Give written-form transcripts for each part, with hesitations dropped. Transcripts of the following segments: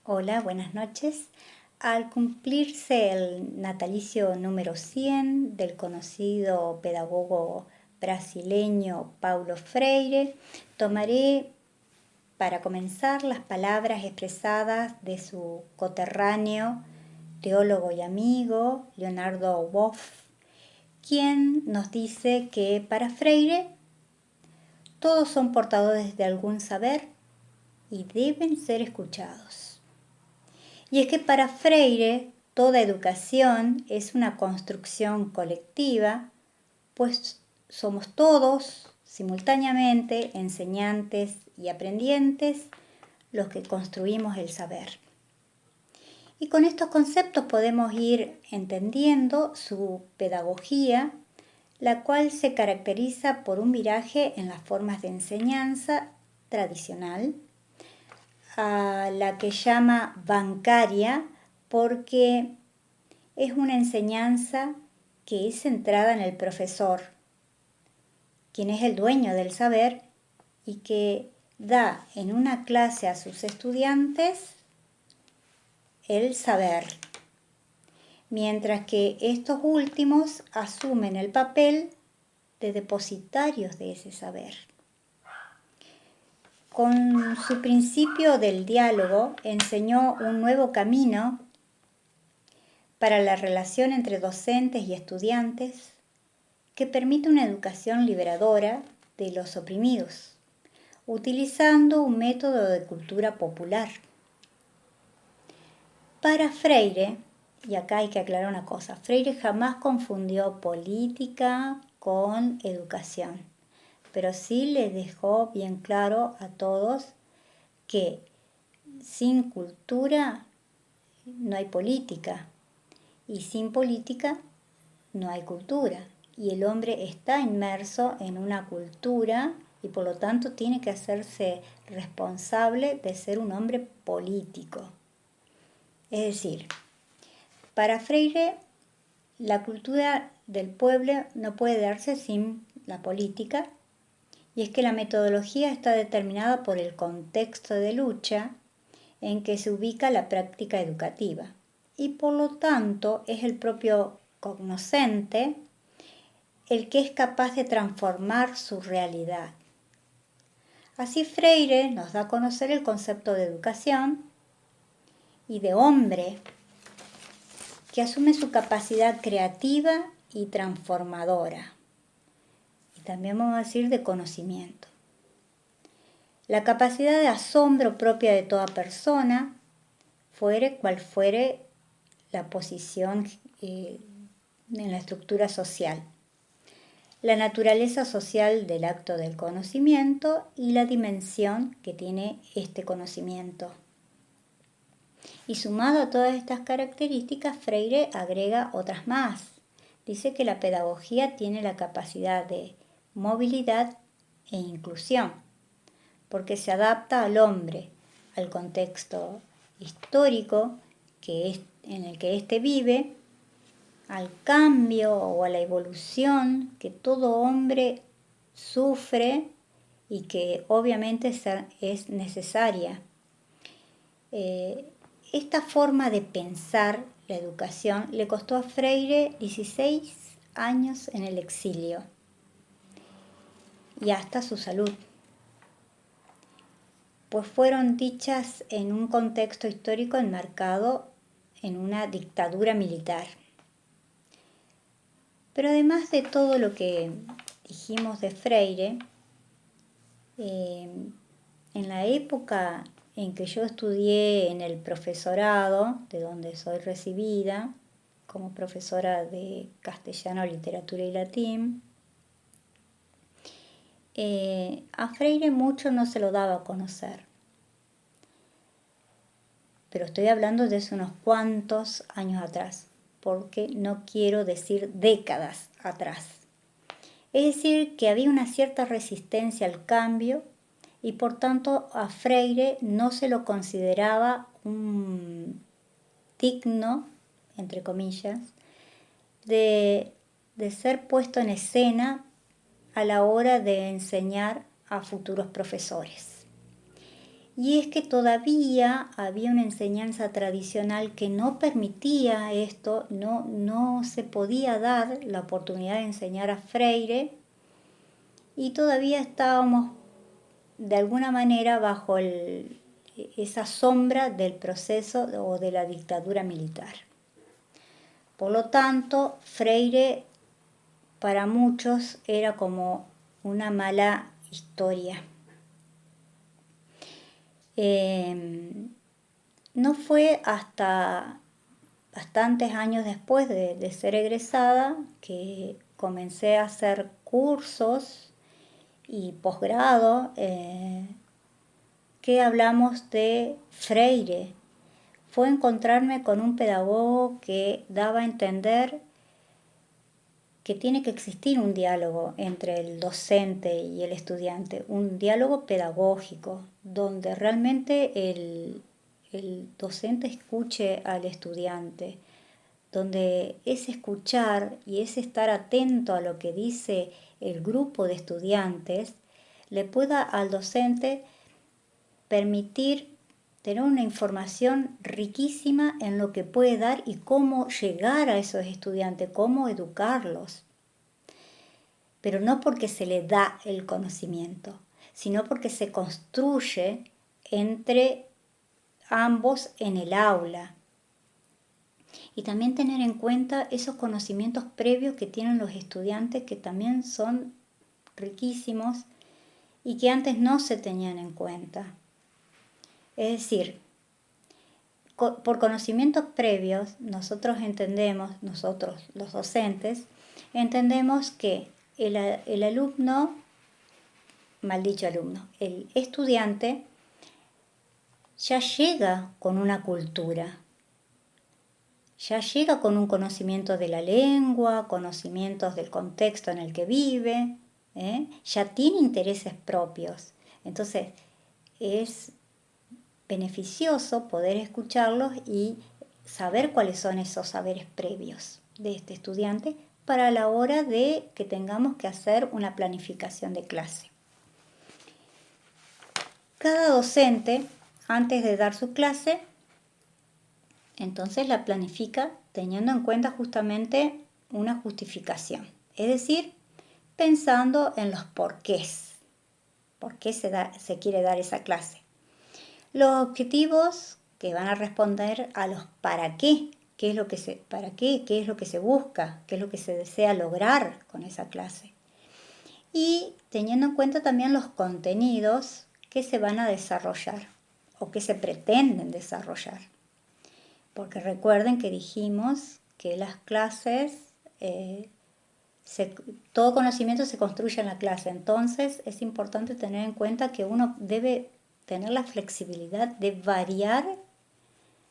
Hola, buenas noches. Al cumplirse el natalicio número 100 del conocido pedagogo brasileño Paulo Freire, tomaré para comenzar las palabras expresadas de su coterráneo, teólogo y amigo, Leonardo Boff, quien nos dice que para Freire todos son portadores de algún saber y deben ser escuchados. Y es que para Freire toda educación es una construcción colectiva, pues somos todos simultáneamente enseñantes y aprendientes los que construimos el saber. Y con estos conceptos podemos ir entendiendo su pedagogía, la cual se caracteriza por un viraje en las formas de enseñanza tradicional, a la que llama bancaria porque es una enseñanza que es centrada en el profesor, quien es el dueño del saber y que da en una clase a sus estudiantes el saber, mientras que estos últimos asumen el papel de depositarios de ese saber. Con su principio del diálogo enseñó un nuevo camino para la relación entre docentes y estudiantes que permite una educación liberadora de los oprimidos, utilizando un método de cultura popular. Para Freire, y acá hay que aclarar una cosa, Freire jamás confundió política con educación, pero sí les dejó bien claro a todos que sin cultura no hay política y sin política no hay cultura. Y el hombre está inmerso en una cultura y por lo tanto tiene que hacerse responsable de ser un hombre político. Es decir, para Freire la cultura del pueblo no puede darse sin la política, y es que la metodología está determinada por el contexto de lucha en que se ubica la práctica educativa, y por lo tanto es el propio cognoscente el que es capaz de transformar su realidad. Así Freire nos da a conocer el concepto de educación y de hombre, que asume su capacidad creativa y transformadora, y también vamos a decir de conocimiento. La capacidad de asombro propia de toda persona, fuere cual fuere la posición en la estructura social. La naturaleza social del acto del conocimiento y la dimensión que tiene este conocimiento. Y sumado a todas estas características, Freire agrega otras más. Dice que la pedagogía tiene la capacidad de movilidad e inclusión, porque se adapta al hombre, al contexto histórico en el que éste vive, al cambio o a la evolución que todo hombre sufre y que obviamente es necesaria. Esta forma de pensar la educación le costó a Freire 16 años en el exilio y hasta su salud, pues fueron dichas en un contexto histórico enmarcado en una dictadura militar. Pero además de todo lo que dijimos de Freire, en la época en que yo estudié en el profesorado, de donde soy recibida como profesora de castellano, literatura y latín, a Freire mucho no se lo daba a conocer. Pero estoy hablando de hace unos cuantos años atrás, porque no quiero decir décadas atrás. Es decir, que había una cierta resistencia al cambio y por tanto a Freire no se lo consideraba un digno entre comillas, de ser puesto en escena a la hora de enseñar a futuros profesores. Y es que todavía había una enseñanza tradicional que no permitía esto, no se podía dar la oportunidad de enseñar a Freire, y todavía estábamos de alguna manera bajo esa sombra del proceso o de la dictadura militar. Por lo tanto, Freire para muchos era como una mala historia. No fue hasta bastantes años después de ser egresada que comencé a hacer cursos y posgrado que hablamos de Freire. Fue encontrarme con un pedagogo que daba a entender que tiene que existir un diálogo entre el docente y el estudiante, un diálogo pedagógico, donde realmente el docente escuche al estudiante, donde ese escuchar y ese estar atento a lo que dice el grupo de estudiantes le pueda al docente permitir tener una información riquísima en lo que puede dar y cómo llegar a esos estudiantes, cómo educarlos. Pero no porque se le da el conocimiento, sino porque se construye entre ambos en el aula. Y también tener en cuenta esos conocimientos previos que tienen los estudiantes, que también son riquísimos y que antes no se tenían en cuenta. Es decir, por conocimientos previos, nosotros los docentes, entendemos que el alumno, el estudiante, ya llega con una cultura, ya llega con un conocimiento de la lengua, conocimientos del contexto en el que vive, ya tiene intereses propios. Entonces, es beneficioso poder escucharlos y saber cuáles son esos saberes previos de este estudiante para la hora de que tengamos que hacer una planificación de clase. Cada docente, antes de dar su clase, entonces la planifica teniendo en cuenta justamente una justificación, es decir, pensando en los porqués, por qué se quiere dar esa clase. Los objetivos que van a responder a los para qué, qué es lo que se busca, qué es lo que se desea lograr con esa clase. Y teniendo en cuenta también los contenidos que se van a desarrollar o que se pretenden desarrollar. Porque recuerden que dijimos que las clases, todo conocimiento se construye en la clase. Entonces es importante tener en cuenta que uno debe tener la flexibilidad de variar,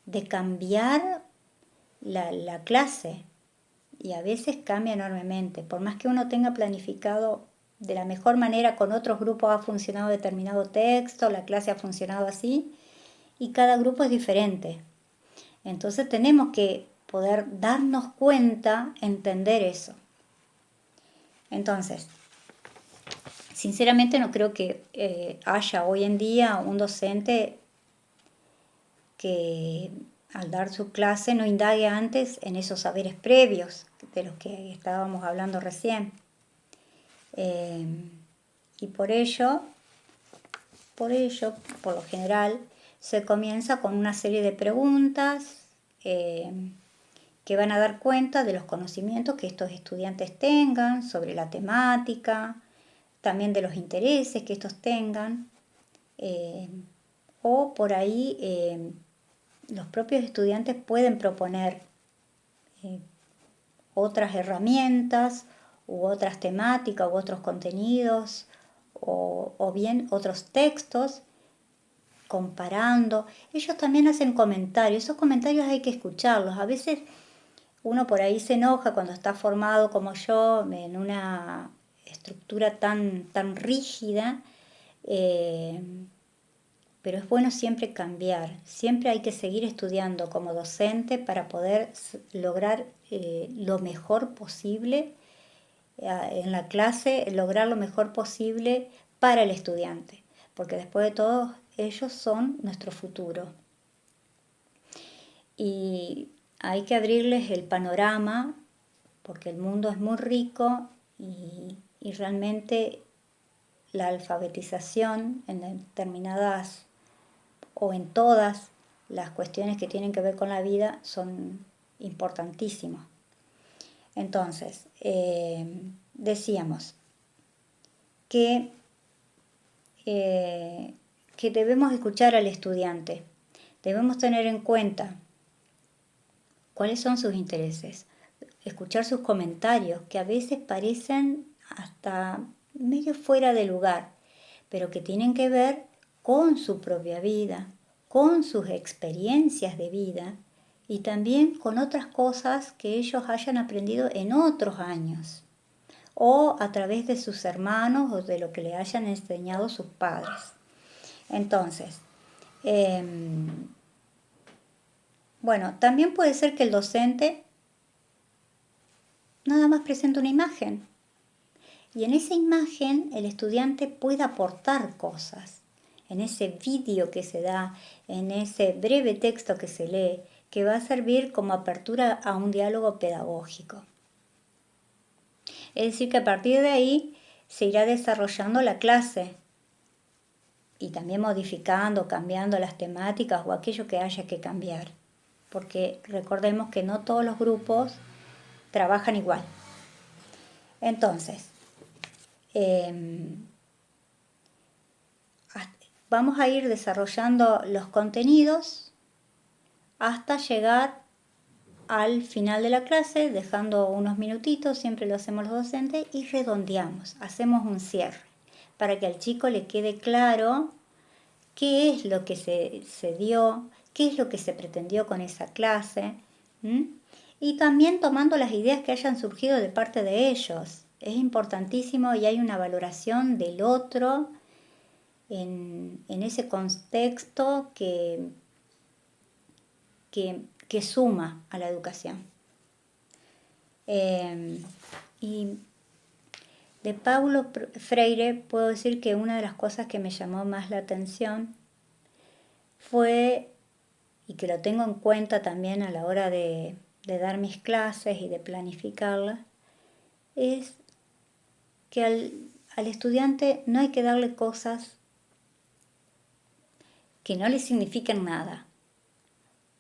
de cambiar la clase. Y a veces cambia enormemente. Por más que uno tenga planificado de la mejor manera, con otros grupos ha funcionado determinado texto, la clase ha funcionado así, y cada grupo es diferente. Entonces tenemos que poder darnos cuenta, entender eso. Entonces, sinceramente no creo que haya hoy en día un docente que al dar su clase no indague antes en esos saberes previos de los que estábamos hablando recién. Y por ello, por lo general, se comienza con una serie de preguntas que van a dar cuenta de los conocimientos que estos estudiantes tengan sobre la temática, también de los intereses que estos tengan, o por ahí los propios estudiantes pueden proponer otras herramientas u otras temáticas u otros contenidos o bien otros textos comparando. Ellos también hacen comentarios, esos comentarios hay que escucharlos. A veces uno por ahí se enoja cuando está formado como yo en una estructura tan rígida, pero es bueno siempre cambiar, siempre hay que seguir estudiando como docente para poder lograr lo mejor posible en la clase, lograr lo mejor posible para el estudiante, porque después de todo ellos son nuestro futuro. Y hay que abrirles el panorama, porque el mundo es muy rico y realmente la alfabetización en determinadas o en todas las cuestiones que tienen que ver con la vida son importantísimas. Entonces, decíamos que, que debemos escuchar al estudiante, debemos tener en cuenta cuáles son sus intereses, escuchar sus comentarios, que a veces parecen hasta medio fuera de lugar, pero que tienen que ver con su propia vida, con sus experiencias de vida y también con otras cosas que ellos hayan aprendido en otros años o a través de sus hermanos o de lo que le hayan enseñado sus padres. Entonces, bueno, también puede ser que el docente nada más presente una imagen y en esa imagen el estudiante puede aportar cosas. En ese vídeo que se da, en ese breve texto que se lee, que va a servir como apertura a un diálogo pedagógico. Es decir, que a partir de ahí se irá desarrollando la clase y también modificando, cambiando las temáticas o aquello que haya que cambiar. Porque recordemos que no todos los grupos trabajan igual. Entonces, vamos a ir desarrollando los contenidos hasta llegar al final de la clase, dejando unos minutitos, siempre lo hacemos los docentes, y redondeamos, hacemos un cierre, para que al chico le quede claro qué es lo que se dio, qué es lo que se pretendió con esa clase, y también tomando las ideas que hayan surgido de parte de ellos. Es importantísimo y hay una valoración del otro en ese contexto que suma a la educación. Y de Paulo Freire puedo decir que una de las cosas que me llamó más la atención fue, y que lo tengo en cuenta también a la hora de dar mis clases y de planificarlas, es que al estudiante no hay que darle cosas que no le signifiquen nada.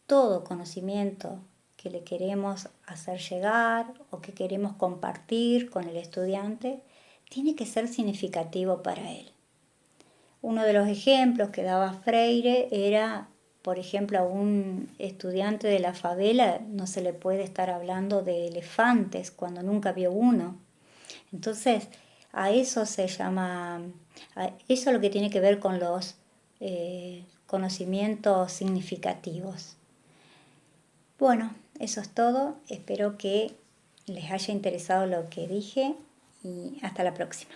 Todo conocimiento que le queremos hacer llegar o que queremos compartir con el estudiante tiene que ser significativo para él. Uno de los ejemplos que daba Freire era, por ejemplo, a un estudiante de la favela no se le puede estar hablando de elefantes cuando nunca vio uno. Entonces, a eso se llama, eso es lo que tiene que ver con los conocimientos significativos. Bueno, eso es todo. Espero que les haya interesado lo que dije y hasta la próxima.